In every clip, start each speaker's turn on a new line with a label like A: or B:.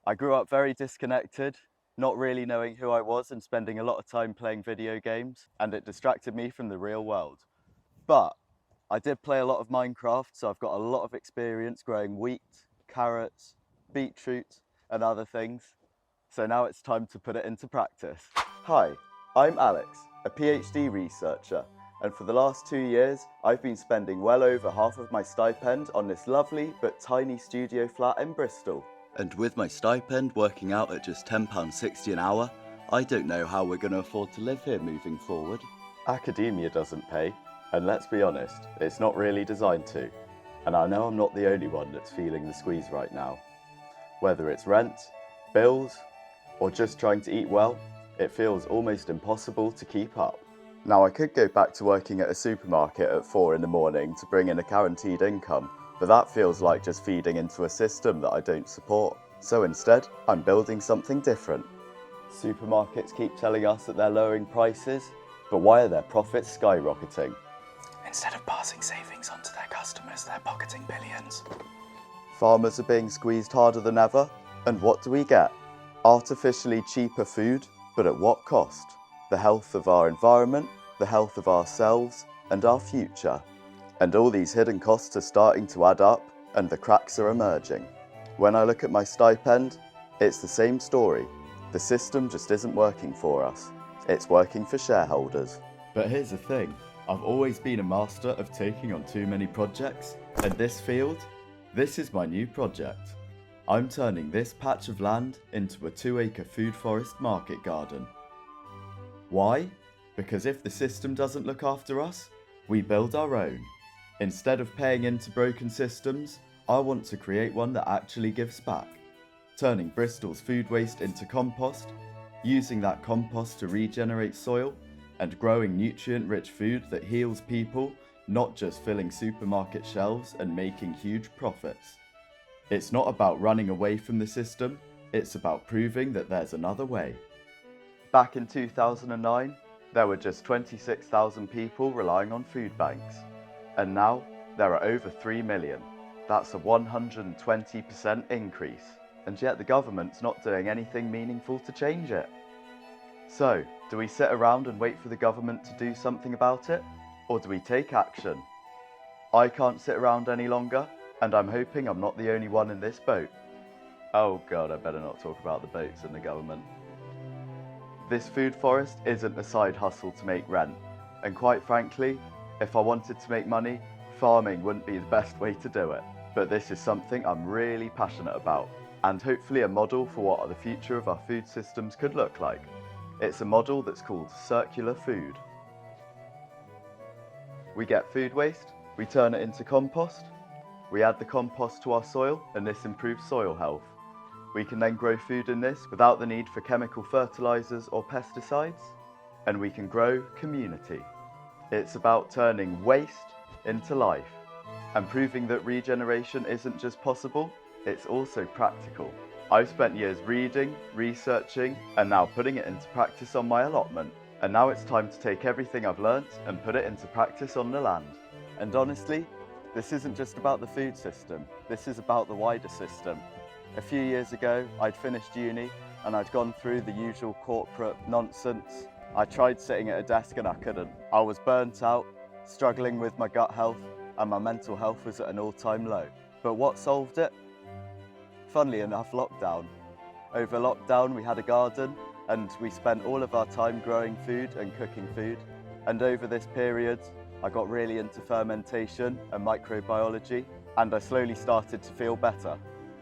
A: I grew up very disconnected, not really knowing who I was and spending a lot of time playing video games, and it distracted me from the real world. But I did play a lot of Minecraft, so I've got a lot of experience growing wheat, carrots, beetroot, and other things. So now it's time to put it into practice. Hi, I'm Alex, a PhD researcher, and for the last 2 years, I've been spending well over half of my stipend on this lovely but tiny studio flat in Bristol. And with my stipend working out at just £10.60 an hour, I don't know how we're going to afford to live here moving forward. Academia doesn't pay, and let's be honest, it's not really designed to. And I know I'm not the only one that's feeling the squeeze right now. Whether it's rent, bills, or just trying to eat well, it feels almost impossible to keep up. Now I could go back to working at a supermarket at 4 in the morning to bring in a guaranteed income, but that feels like just feeding into a system that I don't support. So instead, I'm building something different. Supermarkets keep telling us that they're lowering prices, but why are their profits skyrocketing?
B: Instead of passing savings on to their customers, they're pocketing billions.
A: Farmers are being squeezed harder than ever, and what do we get? Artificially cheaper food, but at what cost? The health of our environment, the health of ourselves, and our future. And all these hidden costs are starting to add up, and the cracks are emerging. When I look at my stipend, it's the same story. The system just isn't working for us. It's working for shareholders. But here's the thing, I've always been a master of taking on too many projects, and this field, this is my new project. I'm turning this patch of land into a 2-acre food forest market garden. Why? Because if the system doesn't look after us, we build our own. Instead of paying into broken systems, I want to create one that actually gives back. Turning Bristol's food waste into compost, using that compost to regenerate soil, and growing nutrient-rich food that heals people, not just filling supermarket shelves and making huge profits. It's not about running away from the system, it's about proving that there's another way. Back in 2009, there were just 26,000 people relying on food banks. And now, there are over 3 million. That's a 120% increase. And yet the government's not doing anything meaningful to change it. So, do we sit around and wait for the government to do something about it? Or do we take action? I can't sit around any longer, and I'm hoping I'm not the only one in this boat. Oh god, I better not talk about the boats and the government. This food forest isn't a side hustle to make rent, and quite frankly, if I wanted to make money, farming wouldn't be the best way to do it. But this is something I'm really passionate about, and hopefully a model for what the future of our food systems could look like. It's a model that's called circular food. We get food waste, we turn it into compost, we add the compost to our soil, and this improves soil health. We can then grow food in this without the need for chemical fertilizers or pesticides, and we can grow community. It's about turning waste into life, and proving that regeneration isn't just possible, it's also practical. I've spent years reading, researching, and now putting it into practice on my allotment. And now it's time to take everything I've learnt and put it into practice on the land. And honestly, this isn't just about the food system, this is about the wider system. A few years ago, I'd finished uni and I'd gone through the usual corporate nonsense. I tried sitting at a desk and I couldn't. I was burnt out, struggling with my gut health, and my mental health was at an all-time low. But what solved it? Funnily enough, lockdown. Over lockdown, we had a garden and we spent all of our time growing food and cooking food. And over this period, I got really into fermentation and microbiology, and I slowly started to feel better.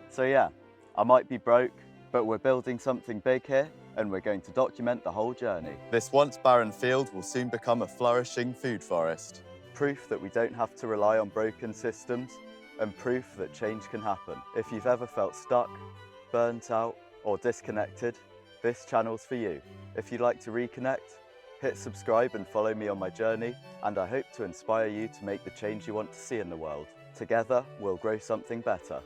A: So yeah, I might be broke, but we're building something big here, and we're going to document the whole journey. This once barren field will soon become a flourishing food forest. Proof that we don't have to rely on broken systems, and proof that change can happen. If you've ever felt stuck, burnt out, or disconnected, this channel's for you. If you'd like to reconnect, hit subscribe and follow me on my journey, and I hope to inspire you to make the change you want to see in the world. Together, we'll grow something better.